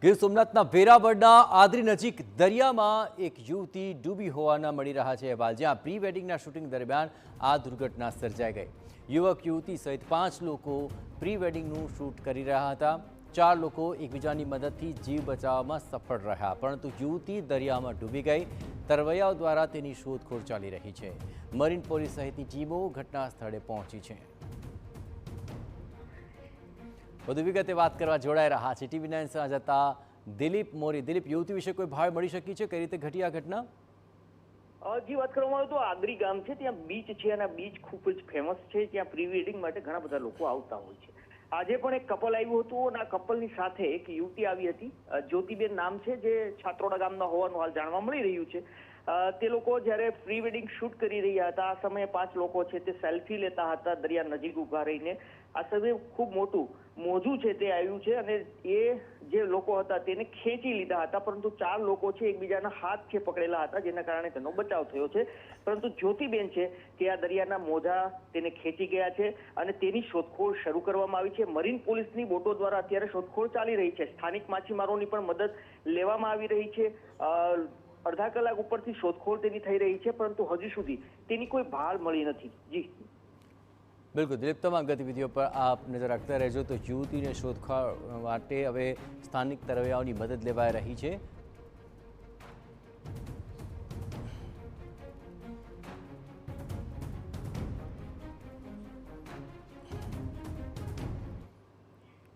ગીર સોમનાથના વેરાવળના આદરી નજીક દરિયામાં એક યુવતી ડૂબી હોવાના મળી રહ્યા છે અહેવાલ, જ્યાં પ્રી વેડિંગના શૂટિંગ દરમિયાન આ દુર્ઘટના સર્જાઈ ગઈ। યુવક યુવતી સહિત 5 લોકો પ્રી વેડિંગનું શૂટ કરી રહ્યા હતા। 4 લોકો એકબીજાની મદદથી જીવ બચાવવામાં સફળ રહ્યા, પરંતુ યુવતી દરિયામાં ડૂબી ગઈ। તરવૈયાઓ દ્વારા તેની શોધખોળ ચાલી રહી છે। મરીન પોલીસ સહિતની ટીમો ઘટના સ્થળે પહોંચી છે। વધુ વિગતે વાત કરવા જોડાઈ રહ્યા છે TV9 સંવાદદાતા દિલીપ મોરી। દિલીપ, યુવતી વિશે કોઈ ભાળ મળી શકી છે? કઈ રીતે ઘટી આ ઘટના? જી, વાત કરવામાં આવે તો આદરી ગામ છે, ત્યાં બીચ છે અને બીચ ખૂબ જ ફેમસ છે। ત્યાં પ્રી વેડિંગ માટે ઘણા બધા લોકો આવતા હોય છે। આજે પણ એક કપલ આવ્યું હતું અને આ કપલની સાથે એક યુવતી આવી હતી, જ્યોતિબેન નામ છે, જે છાત્રોડા ગામના હોવાનું હાલ જાણવા મળી રહ્યું છે। તે લોકો જ્યારે પ્રી વેડિંગ શૂટ કરી રહ્યા હતા, આ સમયે 5 લોકો છે તે સેલ્ફી લેતા હતા દરિયા નજીક ઉભા રહીને। આ સમયે ખૂબ મોટું મોજું છે તે આવ્યું છે અને એ જે લોકો હતા તેને ખેંચી લીધા હતા, પરંતુ 4 લોકો છે એકબીજાના હાથ છે પકડેલા હતા, જેના કારણે તેનો બચાવ થયો છે। પરંતુ જ્યોતિબેન છે તે આ દરિયાના મોજા તેને ખેંચી ગયા છે અને તેની શોધખોળ શરૂ કરવામાં આવી છે। મરીન પોલીસની બોટો દ્વારા અત્યારે શોધખોળ ચાલી રહી છે। સ્થાનિક માછીમારોની પણ મદદ લેવામાં આવી રહી છે। અડધા કલાક ઉપરથી શોધખોળ તેની થઈ રહી છે, પરંતુ હજુ સુધી તેની કોઈ ભાળ મળી નથી। જી બિલકુલ દિલીપ, તમામ ગતિવિધિઓ પર આપ નજર રાખતા રહેજો। તો યુવતીને શોધખોળ માટે હવે સ્થાનિક તરવૈયાઓની મદદ લેવાઈ રહી છે।